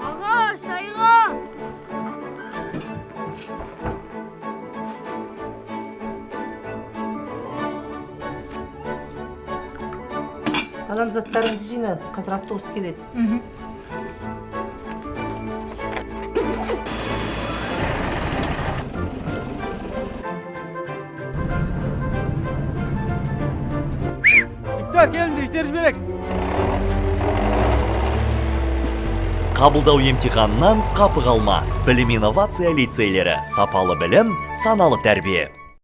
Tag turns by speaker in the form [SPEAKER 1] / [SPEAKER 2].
[SPEAKER 1] Ağa, sayığa.
[SPEAKER 2] Анан заттарыңды жина, қазір автобус келеді.
[SPEAKER 3] Тиктак келинди, иштериш берек.
[SPEAKER 4] Кабылдау емтиханынан капы калма. Билим инновация лицейлери. Сапалы билим, саналы тәрбие.